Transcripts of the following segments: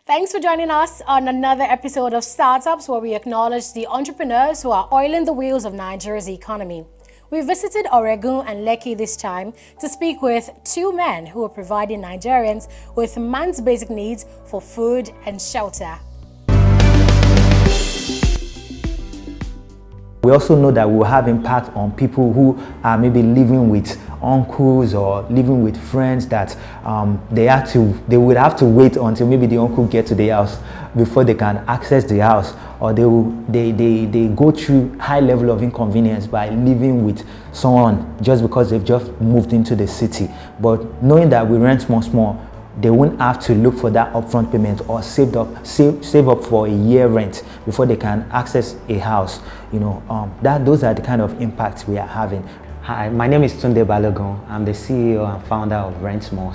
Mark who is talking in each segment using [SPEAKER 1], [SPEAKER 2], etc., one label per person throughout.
[SPEAKER 1] Thanks for joining us on another episode of Startups, where we acknowledge the entrepreneurs who are oiling the wheels of Nigeria's economy. We visited Oregun and Lekki this time to speak with two men who are providing Nigerians with man's basic needs for food and shelter.
[SPEAKER 2] We also know that we will have impact on people who are maybe living with uncles or living with friends that they would have to wait until maybe the uncle gets to the house before they can access the house, or they go through high level of inconvenience by living with someone just because they've just moved into the city. But knowing that we rent small, they won't have to look for that upfront payment or save up for a year rent before they can access a house. Those are the kind of impacts we are having.
[SPEAKER 3] Hi, my name is Tunde Balogun. I'm the CEO and founder of Rent Small.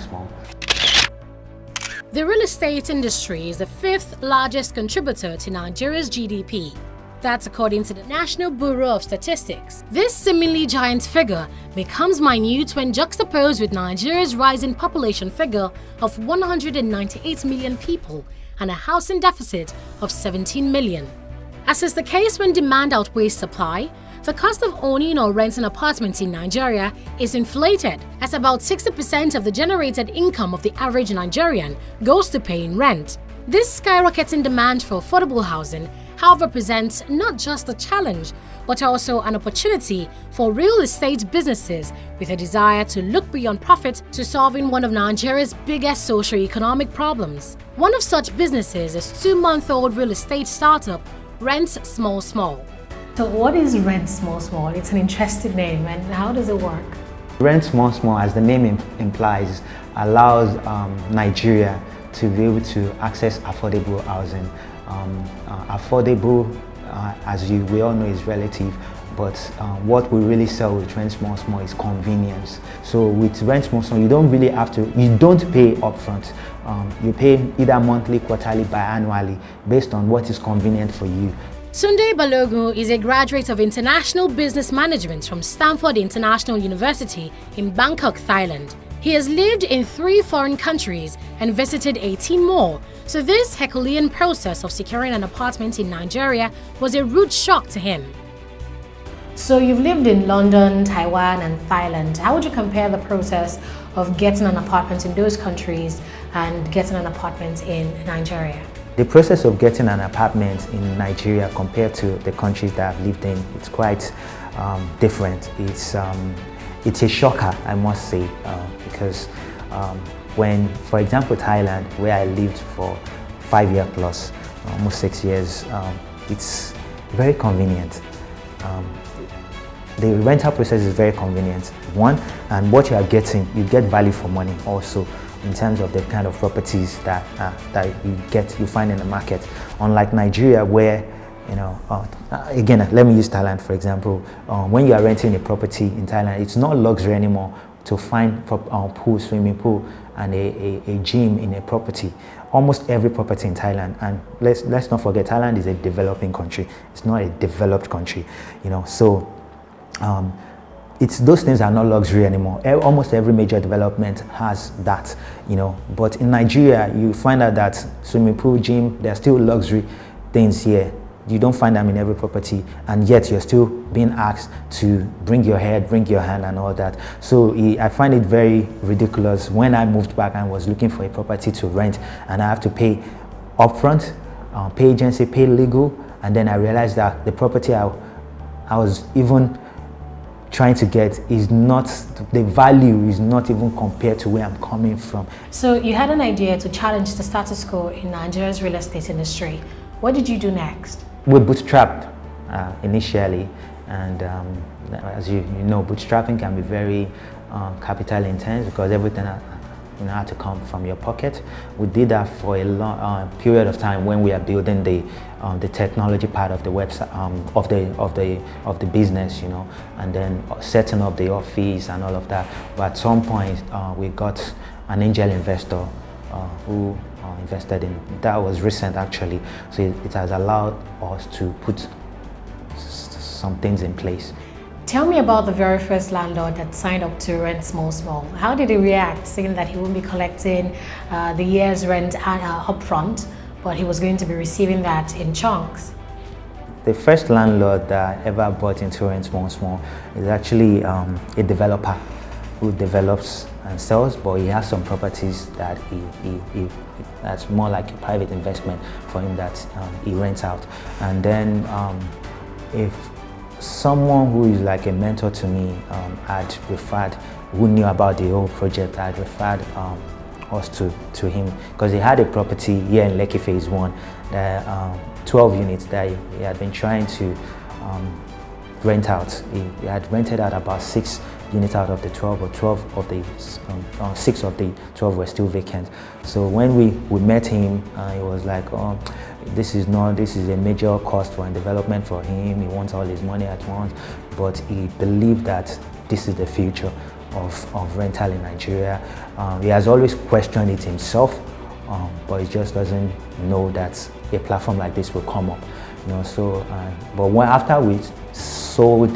[SPEAKER 1] The real estate industry is the fifth largest contributor to Nigeria's GDP. That's according to the National Bureau of Statistics. This seemingly giant figure becomes minute when juxtaposed with Nigeria's rising population figure of 198 million people and a housing deficit of 17 million. As is the case when demand outweighs supply, the cost of owning or renting apartments in Nigeria is inflated, as about 60% of the generated income of the average Nigerian goes to paying rent. This skyrocketing demand for affordable housing, however, presents not just a challenge, but also an opportunity for real estate businesses with a desire to look beyond profit to solving one of Nigeria's biggest socio-economic problems. One of such businesses is two-month-old real estate startup, Rent Small. So what is Rent Small? It's an interesting name, and how does it work?
[SPEAKER 3] Rent Small, as the name implies, allows Nigeria to be able to access affordable housing. Affordable, as we all know, is relative, but what we really sell with Rent Small is convenience. So with Rent Small, you don't pay upfront. You pay either monthly, quarterly, biannually, based on what is convenient for you.
[SPEAKER 1] Tunde Balogun is a graduate of International Business Management from Stanford International University in Bangkok, Thailand. He has lived in 3 foreign countries and visited 18 more, so this Herculean process of securing an apartment in Nigeria was a rude shock to him. So you've lived in London, Taiwan and Thailand. How would you compare the process of getting an apartment in those countries and getting an apartment in Nigeria?
[SPEAKER 2] The process of getting an apartment in Nigeria compared to the countries that I've lived in, it's quite different. It's a shocker, I must say, because when, for example, Thailand, where I lived for 5 years plus, almost 6 years, it's very convenient. The rental process is very convenient, one, and what you are getting, you get value for money also, in terms of the kind of properties that you find in the market. Unlike Nigeria, where again, let me use Thailand for example. When you are renting a property in Thailand, it's not luxury anymore to find pool, swimming pool, and a gym in a property. Almost every property in Thailand, and let's not forget, Thailand is a developing country. It's not a developed country, so. Those things are not luxury anymore. Almost every major development has that, But in Nigeria, you find out that swimming pool, gym, they're still luxury things here. You don't find them in every property, and yet you're still being asked to bring your head, bring your hand, and all that. So I find it very ridiculous when I moved back and was looking for a property to rent, and I have to pay upfront, pay agency, pay legal, and then I realized that the property I was even trying to get the value is not even compared to where I'm coming from.
[SPEAKER 1] So you had an idea to challenge the status quo in Nigeria's real estate industry. What did you do next?
[SPEAKER 2] We bootstrapped initially, and as you know, bootstrapping can be very capital intense because everything had to come from your pocket. We did that for a long period of time when we are building the technology part of the website of the business, and then setting up the office and all of that. But at some point, we got an angel investor who invested in. That was recent actually, so it has allowed us to put some things in place.
[SPEAKER 1] Tell me about the very first landlord that signed up to Rent Small. How did he react, saying that he won't be collecting the year's rent upfront, but he was going to be receiving that in chunks.
[SPEAKER 2] The first landlord that I ever bought into Rent Small Small is actually a developer who develops and sells, but he has some properties that that's more like a private investment for him that he rents out. And then if someone who is like a mentor to me had referred, who knew about the whole project, had referred us to him, because he had a property here in Lekki Phase 1, that 12 units that he had been trying to rent out. He had rented out about 6 units out of the 12, or 12 of the 6 of the 12 were still vacant. So when we met him, he was like, oh, this is a major cost for development for him. He wants all his money at once, but he believed that this is the future of rental in Nigeria. He has always questioned it himself, but he just doesn't know that a platform like this will come up. So but after we sold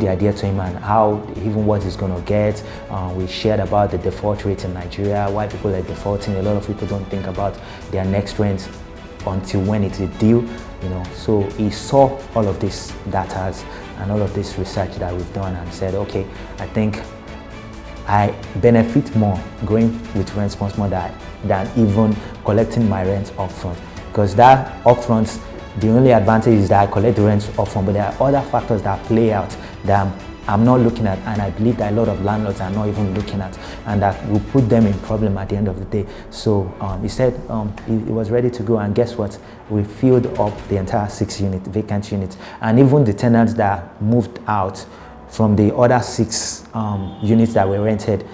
[SPEAKER 2] the idea to him and how even what he's going to get. We shared about the default rate in Nigeria, why people are defaulting. A lot of people don't think about their next rent until when it's a deal. So he saw all of this data and all of this research that we've done and said, okay, I think I benefit more going with Rent Small Small than even collecting my rent upfront, because that upfront, the only advantage is that I collect the rent upfront, but there are other factors that play out that I'm not looking at, and I believe that a lot of landlords are not even looking at, and that will put them in problem at the end of the day. So he said he was ready to go, and guess what? We filled up the entire 6 vacant units, and even the tenants that moved out from the other 6 units that were rented,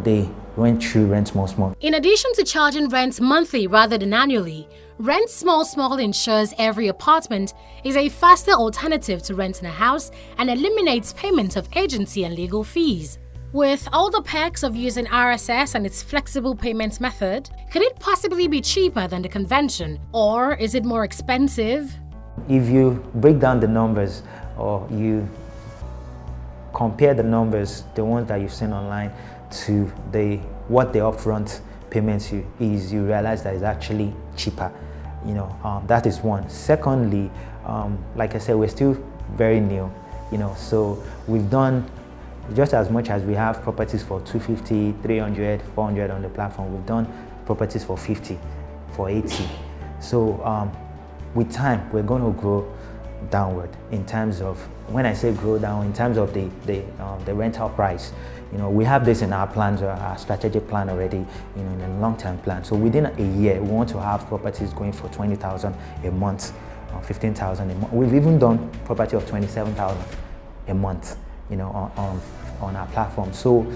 [SPEAKER 2] they went through Rent Small Small.
[SPEAKER 1] In addition to charging rent monthly rather than annually, Rent Small Small ensures every apartment is a faster alternative to renting a house and eliminates payment of agency and legal fees. With all the perks of using RSS and its flexible payment method, could it possibly be cheaper than the convention, or is it more expensive?
[SPEAKER 2] If you break down the numbers, or you compare the numbers, the ones that you've seen online, to what the upfront payment is, you realize that it's actually cheaper. That is one. Secondly, like I said, we're still very new, so we've done just as much as we have properties for 250, 300, 400 on the platform. We've done properties for 50, for 80. So with time, we're going to grow downward in terms of, when I say grow down, in terms of the rental price. We have this in our plans, our strategic plan already, in a long-term plan. So within a year, we want to have properties going for 20,000 a month, 15,000 a month. We've even done property of 27,000 a month, on our platform. So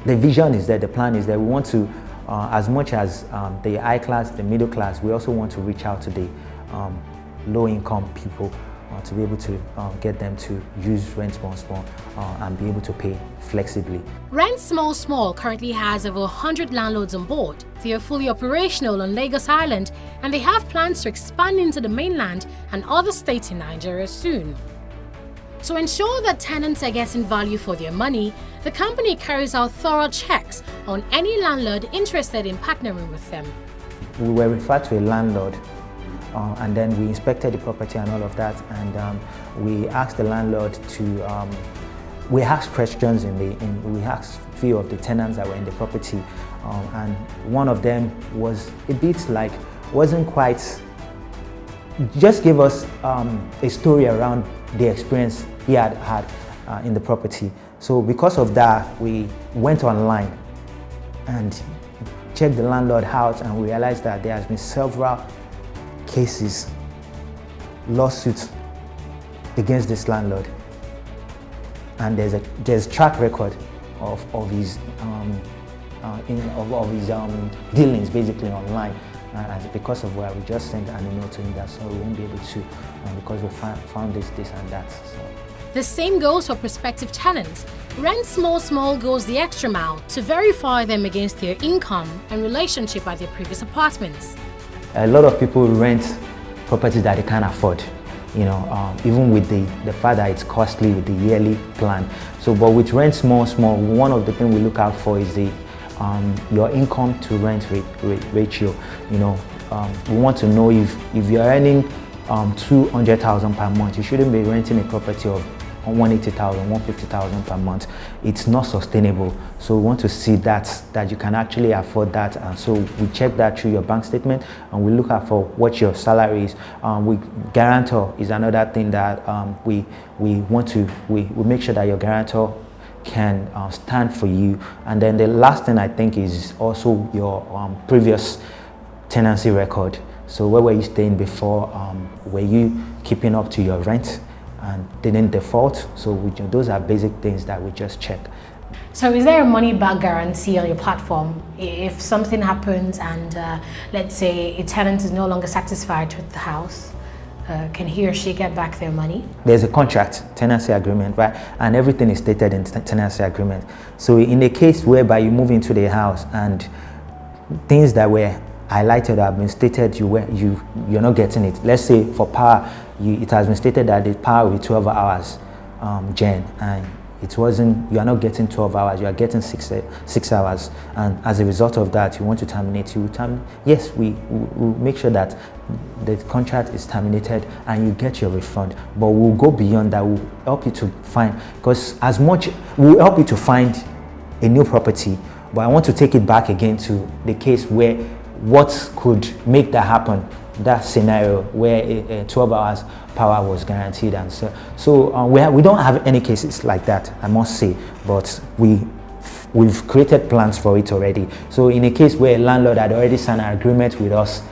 [SPEAKER 2] the vision is that, the plan is that we want to, as much as the high class, the middle class, we also want to reach out to the low-income people, to be able to get them to use Rent Small Small and be able to pay flexibly.
[SPEAKER 1] Rent Small Small currently has over 100 landlords on board. They are fully operational on Lagos Island, and they have plans to expand into the mainland and other states in Nigeria soon. To ensure that tenants are getting value for their money, the company carries out thorough checks on any landlord interested in partnering with them.
[SPEAKER 2] We were referred to a landlord, and then we inspected the property and all of that, and we asked the landlord to, we asked questions we asked a few of the tenants that were in the property, and one of them was a bit like, wasn't quite, just gave us a story around the experience he had had in the property. So because of that, we went online and checked the landlord out, and we realized that there has been several cases, lawsuits against this landlord, and there's track record of his dealings basically online. And because of where we just sent an email to him that so we won't be able to, because we found this and that. So.
[SPEAKER 1] The same goes for prospective tenants. Rent Small Small goes the extra mile to verify them against their income and relationship at their previous apartments.
[SPEAKER 2] A lot of people rent properties that they can't afford, even with the fact that it's costly with the yearly plan. So, but with Rent Small Small, one of the things we look out for is your income to rent ratio. we want to know if you're earning 200,000 per month, you shouldn't be renting a property of 180,000, 150,000 per month. It's not sustainable. So we want to see that you can actually afford that. And so we check that through your bank statement, and we look at for what your salary is. Guarantor is another thing that we make sure that your guarantor can stand for you. And then the last thing I think is also your previous tenancy record. So where were you staying before? Were you keeping up to your rent and didn't default? So those are basic things that we just check.
[SPEAKER 1] So is there a money back guarantee on your platform? If something happens and let's say a tenant is no longer satisfied with the house, can he or she get back their money?
[SPEAKER 2] There's a contract, tenancy agreement, right? And everything is stated in tenancy agreement. So in a case whereby you move into the house and things that were highlighted have been stated, you're not getting it. Let's say for power, it has been stated that the power will be 12 hours gen, and it wasn't. You are not getting 12 hours. You are getting 6 hours, and as a result of that, you want to terminate. Yes, we make sure that the contract is terminated and you get your refund. But we'll go beyond that. We'll help you to find, because we'll help you to find a new property. But I want to take it back again to the case where what could make that happen, that scenario where 12 hours power was guaranteed. And so we don't have any cases like that, I must say, but we've created plans for it already. So in a case where a landlord had already signed an agreement with us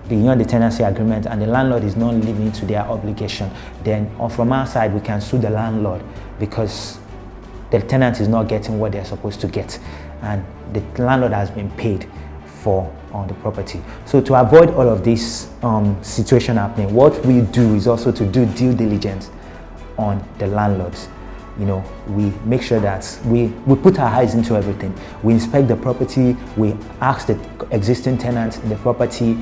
[SPEAKER 2] beyond the tenancy agreement, and the landlord is not living to their obligation, then from our side we can sue the landlord because the tenant is not getting what they're supposed to get, and the landlord has been paid for on the property. So to avoid all of this situation happening, what we do is also to do due diligence on the landlords. We make sure that we put our eyes into everything. We inspect the property, we ask the existing tenants in the property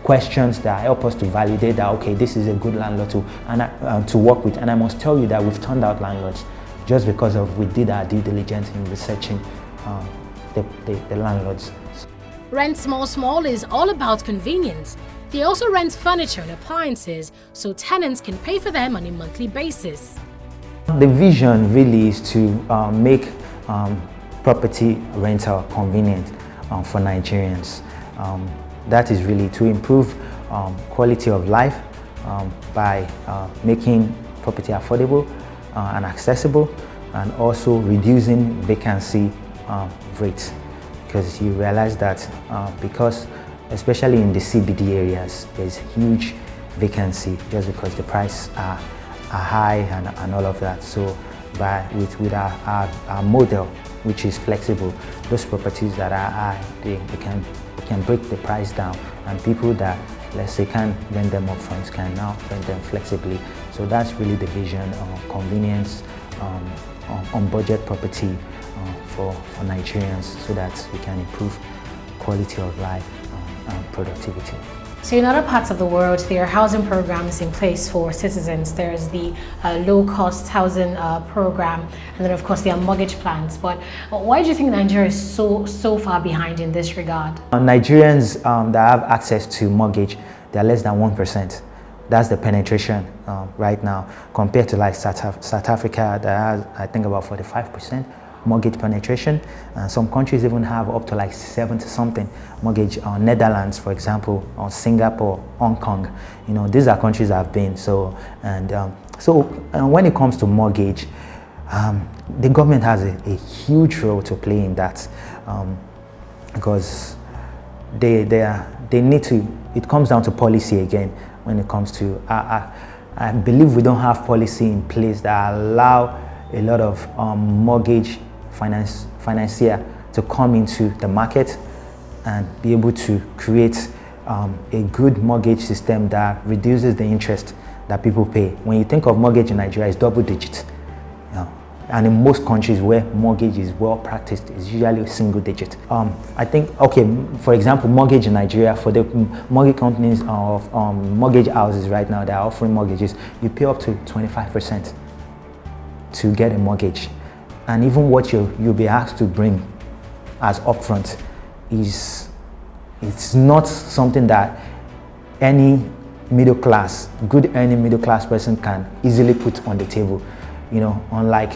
[SPEAKER 2] questions that help us to validate that, okay, this is a good landlord to work with. And I must tell you that we've turned out landlords just because we did our due diligence in researching the landlords.
[SPEAKER 1] Rent Small is all about convenience. They also rent furniture and appliances so tenants can pay for them on a monthly basis.
[SPEAKER 2] The vision really is to make property rental convenient for Nigerians. That is really to improve quality of life by making property affordable and accessible, and also reducing vacancy rates. Because you realize that because especially in the CBD areas, there's huge vacancy just because the prices are high and all of that. So with our model, which is flexible, those properties that are high, they can break the price down, and people that, let's say, can't rent them up front can now rent them flexibly. So that's really the vision of convenience on budget property for Nigerians, so that we can improve quality of life and productivity.
[SPEAKER 1] So in other parts of the world, there are housing programs in place for citizens. There's the low-cost housing program, and then of course there are mortgage plans. But why do you think Nigeria is so far behind in this regard?
[SPEAKER 2] Nigerians that have access to mortgage, they're less than 1%. That's the penetration right now, compared to like South Africa that has, I think, about 45% mortgage penetration. Some countries even have up to like 70-something mortgage. Netherlands, for example, or Singapore, Hong Kong. These are countries I've been. So when it comes to mortgage, the government has a huge role to play in that, because they need to. It comes down to policy again. When it comes to, I believe we don't have policy in place that allow a lot of mortgage financier to come into the market and be able to create a good mortgage system that reduces the interest that people pay. When you think of mortgage in Nigeria, it's double digit. And in most countries where mortgage is well practiced, it's usually single digit. I think, okay, for example, mortgage in Nigeria, for the mortgage companies of mortgage houses right now that are offering mortgages, you pay up to 25% to get a mortgage. And even what you'll be asked to bring as upfront is It's not something that any good earning middle class person can easily put on the table. You know, unlike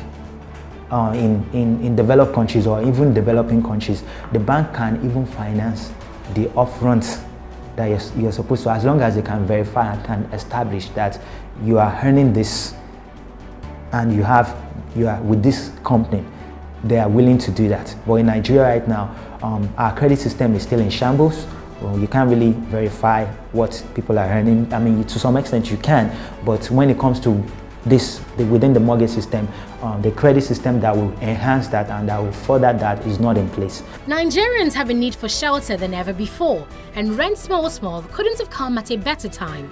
[SPEAKER 2] in developed countries or even developing countries, the bank can even finance the upfront that you're supposed to, as long as they can verify and can establish that you are earning this and you are with this company. They are willing to do that. But in Nigeria right now, our credit system is still in shambles. Well, you can't really verify what people are earning. I mean, to some extent you can, but when it comes to this, within the mortgage system, the credit system that will enhance that and that will further that is not in place.
[SPEAKER 1] Nigerians have a need for shelter than ever before, and Rent Small couldn't have come at a better time.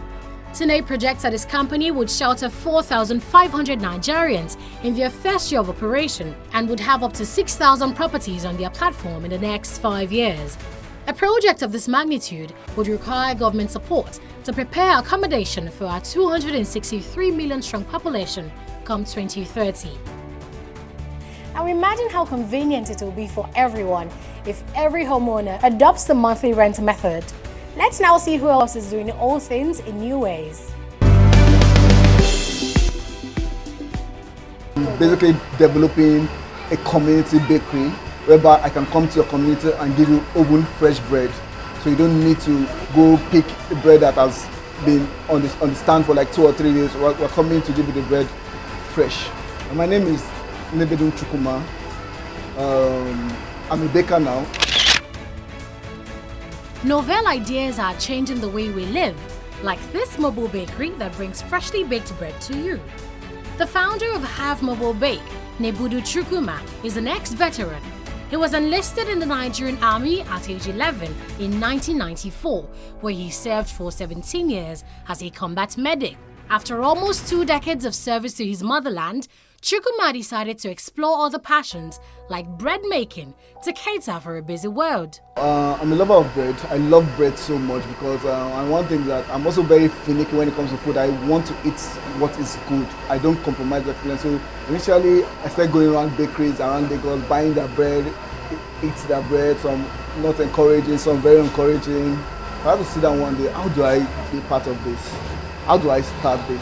[SPEAKER 1] Tene projects that his company would shelter 4,500 Nigerians in their first year of operation and would have up to 6,000 properties on their platform in the next 5 years. A project of this magnitude would require government support to prepare accommodation for our 263 million strong population come 2030. Now imagine how convenient it will be for everyone if every homeowner adopts the monthly rent method. Let's now see who else is doing all things in new ways.
[SPEAKER 4] Basically developing a community bakery whereby I can come to your community and give you oven fresh bread. So you don't need to go pick the bread that has been on the stand for like 2 or 3 days. We're coming to give you the bread fresh. And my name is Nebedun Chukuma. I'm a baker now.
[SPEAKER 1] Novel ideas are changing the way we live, like this mobile bakery that brings freshly baked bread to you. The founder of Harv Mobile Bake, Nebedun Chukuma, is an ex-veteran. He was enlisted in the Nigerian army at age 11 in 1994, where he served for 17 years as a combat medic. After almost 2 decades of service to his motherland, Chukuma decided to explore other passions like bread making to cater for a busy world.
[SPEAKER 4] I'm a lover of bread. I love bread so much because and one thing that I'm also very finicky when it comes to food. I want to eat what is good. I don't compromise the experience. So initially, I started going around bakeries around Lagos, buying their bread, eat their bread. Some not encouraging, some very encouraging. I had to sit down one day. How do I be part of this? How do I start this?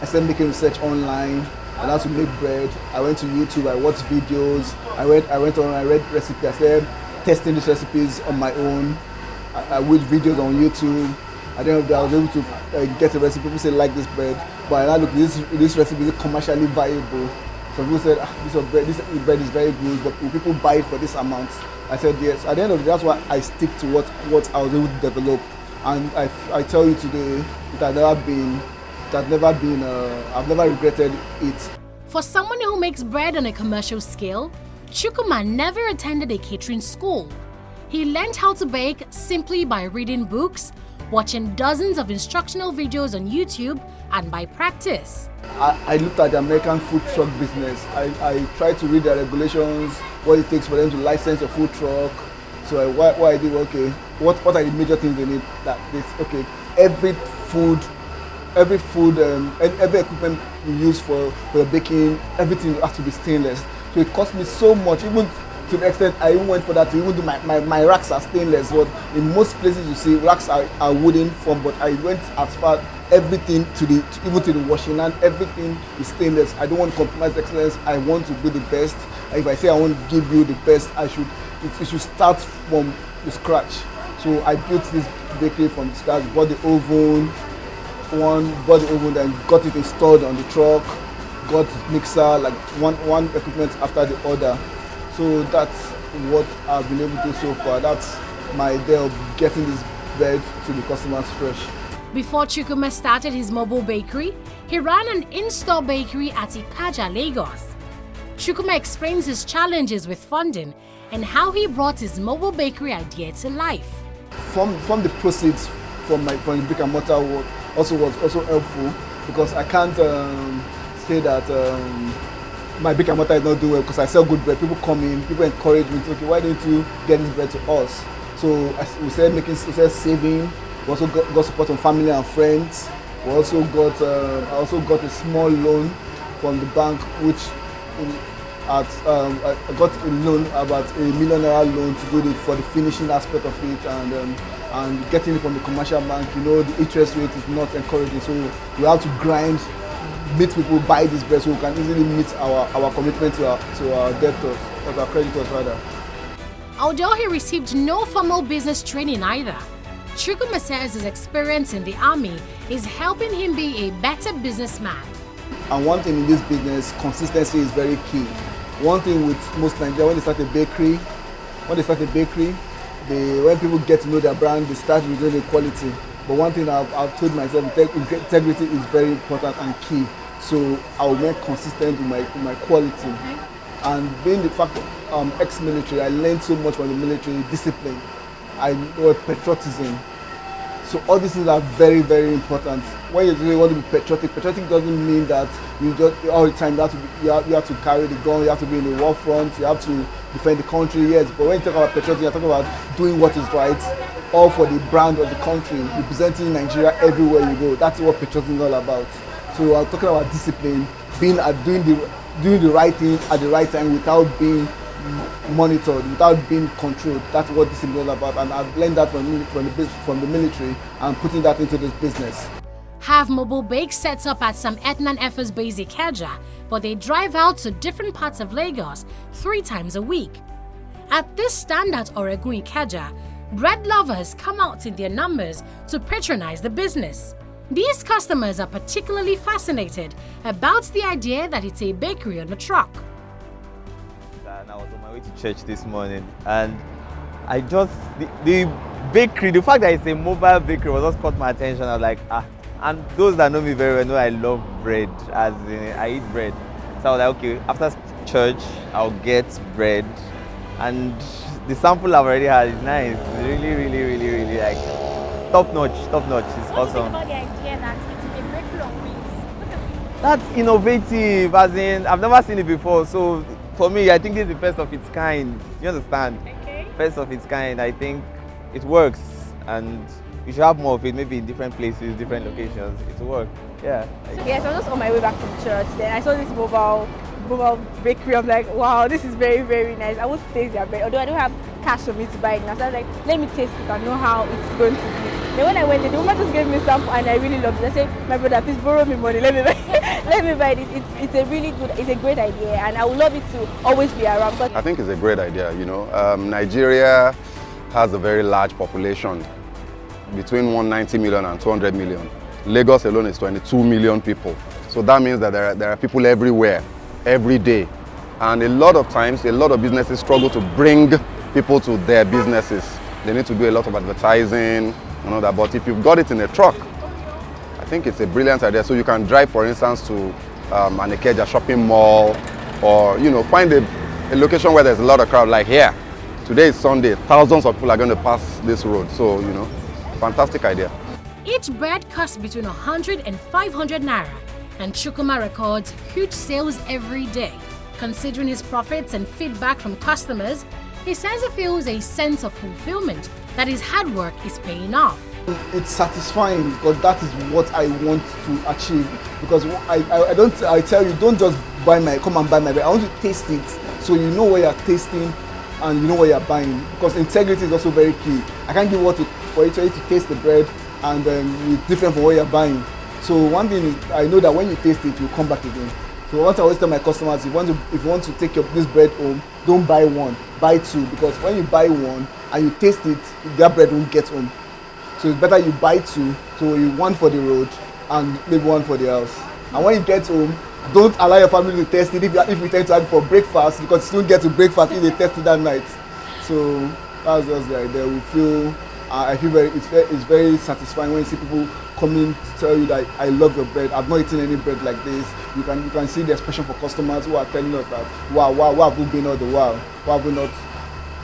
[SPEAKER 4] I started making research online. And how to make bread. I went to YouTube, I watched videos, I went on, I read recipes, I started testing these recipes on my own. I watched videos on YouTube. At the end of the day, I was able to get a recipe. People say like this bread, but I look, this recipe is commercially viable. So people said, this bread is very good, but will people buy it for this amount? I said yes. At the end of the day, that's why I stick to what I was able to develop. And I tell you today, I've never regretted it.
[SPEAKER 1] For someone who makes bread on a commercial scale, Chukuma never attended a catering school. He learned how to bake simply by reading books, watching dozens of instructional videos on YouTube, and by practice.
[SPEAKER 4] I looked at the American food truck business. I tried to read the regulations, what it takes for them to license a food truck. So what I did, okay, what are the major things they need? Every equipment we use for baking, everything has to be stainless. So it cost me so much, even to the extent I even went for that to even do my racks are stainless. But in most places you see racks are wooden form, but I went as far everything even to the washing and everything is stainless. I don't want to compromise excellence. I want to be the best. If I say I want to give you the best, it should start from the scratch. So I built this bakery from the scratch, bought the oven, then got it installed on the truck, got mixer, like one equipment after the other. So that's what I've been able to do so far. That's my day of getting this bread to the customers fresh.
[SPEAKER 1] Before Chukuma started his mobile bakery, he ran an in-store bakery at Ipaja, Lagos. Chukuma explains his challenges with funding and how he brought his mobile bakery idea to life.
[SPEAKER 4] From the proceeds from the brick and mortar work was also helpful, because I can't say that my brick and mortar is not doing well because I sell good bread. People come in, people encourage me, okay, why don't you get this bread to us? So we started saving. We also got support from family and friends. I also got a small loan from the bank, which I got a loan, about £1 million loan to do for the finishing aspect of it, and getting it from the commercial bank. You know, the interest rate is not encouraging, so we have to grind, meet people, buy this bread so we can easily meet our commitment to our debtors, or our creditors rather.
[SPEAKER 1] Although he received no formal business training either, Chukwuma says his experience in the army is helping him be a better businessman.
[SPEAKER 4] And one thing in this business, consistency is very key. One thing with most Nigerians, when they start a bakery, when people get to know their brand, they start with the quality. But one thing I've told myself, integrity is very important and key. So I will make consistent with my quality. And being the fact ex-military, I learned so much from the military: discipline, I know patriotism. So all these things are very, very important. When you really want to be patriotic doesn't mean that you just all the time you have to carry the gun, you have to be in the war front, you have to defend the country, yes. But when you talk about patriotism, you're talking about doing what is right, all for the brand of the country, representing Nigeria everywhere you go. That's what patriotism is all about. So I'm talking about discipline, doing the right thing at the right time without being monitored, without being controlled. That's what this is all about, and I've learned that from the military and putting that into this business.
[SPEAKER 1] Harv Mobile Bake sets up at some Etnan Efforts base in Ikeja, but they drive out to different parts of Lagos 3 times a week. At this stand at Oregun Ikeja, bread lovers come out in their numbers to patronize the business. These customers are particularly fascinated about the idea that it's a bakery on a truck.
[SPEAKER 5] And I was on my way to church this morning, and I just, the bakery, the fact that it's a mobile bakery was just caught my attention. I was like, and those that know me very well know I love bread, as in I eat bread. So I was like, okay, after church, I'll get bread. And the sample I've already had is nice. Really, really, really, really like top notch, It's awesome.
[SPEAKER 6] What do you think about the idea that it's a bakery on wheels?
[SPEAKER 5] That's innovative, as in I've never seen it before. So for me, I think it's the first of its kind. You understand?
[SPEAKER 6] Okay.
[SPEAKER 5] First of its kind. I think it works, and we should have more of it, maybe in different places, different locations. It will work. Yeah.
[SPEAKER 6] Yes, I was just on my way back from church. Then I saw this mobile bakery. I'm like, wow, this is very, very nice. I want to taste their bread, although I don't have cash for me to buy it now. So I was like, let me taste it and know how it's going to be. Then when I went there, the woman just gave me some, and I really loved it. I said, my brother, please borrow me money. Let me buy it. Let me buy it. It's a really good, it's a great idea, and I would love it to always be around. But
[SPEAKER 7] I think it's a great idea. You know, Nigeria has a very large population, between 190 million and 200 million. Lagos alone is 22 million people. So that means that there are people everywhere, every day. And a lot of times, a lot of businesses struggle to bring people to their businesses. They need to do a lot of advertising, and all that. But if you've got it in a truck, I think it's a brilliant idea. So you can drive, for instance, to an Ikeja shopping mall, or find a location where there's a lot of crowd, like here. Today is Sunday, thousands of people are going to pass this road. So, fantastic idea.
[SPEAKER 1] Each bread costs between 100 and 500 naira, and Chukwuma records huge sales every day. Considering his profits and feedback from customers, he says he feels a sense of fulfillment that his hard work is paying off.
[SPEAKER 4] It's satisfying because that is what I want to achieve. Because I tell you, don't just come and buy my bread. I want you to taste it, so you know what you're tasting and you know what you're buying. Because integrity is also very key. I can't give for you to taste the bread and it's different from what you're buying. So one thing is, I know that when you taste it, you'll come back again. So what I always tell my customers, if you want to take this bread home, don't buy one, buy 2. Because when you buy one and you taste it, that bread won't get home. So it's better you buy 2, so you one for the road and maybe one for the house. And when you get home, don't allow your family to taste it if you tend to have it for breakfast, because you don't get to breakfast if they test it that night. So that's just the idea. I feel it's very satisfying when you see people coming to tell you that I love your bread. I've not eaten any bread like this. You can see the expression for customers who are telling us that wow, why have we been all the while? Why have we not?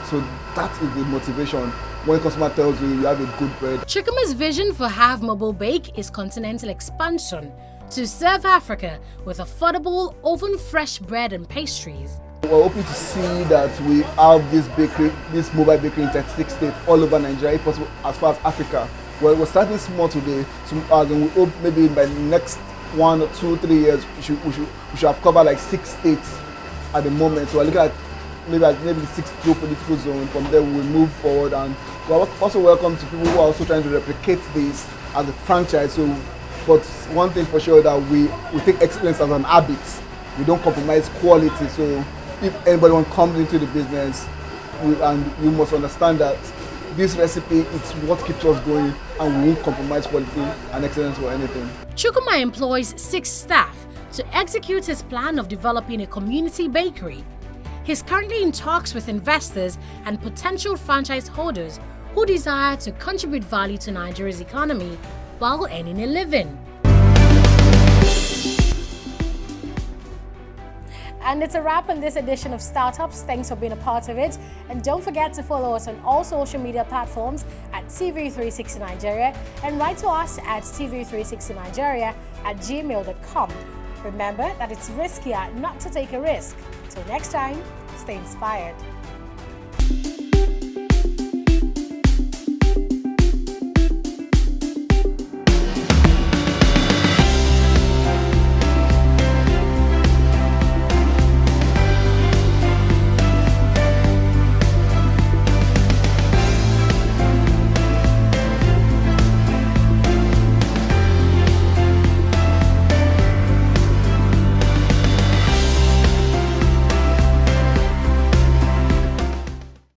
[SPEAKER 4] So that is the motivation. When a customer tells you you have a good bread.
[SPEAKER 1] Chukwuma's vision for Harv Mobile Bake is continental expansion to serve Africa with affordable, oven-fresh bread and pastries.
[SPEAKER 4] We're hoping to see that we have this mobile bakery in 36 states all over Nigeria, if possible, as far as Africa. We're starting small today, so we hope maybe by the next 1 or 2, 3 years we should have covered like 6 states at the moment. So we're looking at maybe the 6th geopolitical zone. From there, we will move forward, and we're also welcome to people who are also trying to replicate this as a franchise. So, but one thing for sure that we take excellence as an habit. We don't compromise quality. So, if anybody comes into the business, and you must understand that this recipe is what keeps us going, and we won't compromise quality and excellence for anything.
[SPEAKER 1] Chukwuma employs 6 staff to execute his plan of developing a community bakery. He's currently in talks with investors and potential franchise holders who desire to contribute value to Nigeria's economy while earning a living. And it's a wrap on this edition of Startups. Thanks for being a part of it. And don't forget to follow us on all social media platforms at TV360 Nigeria and write to us at tv360nigeria@gmail.com. Remember that it's riskier not to take a risk. Till next time, stay inspired.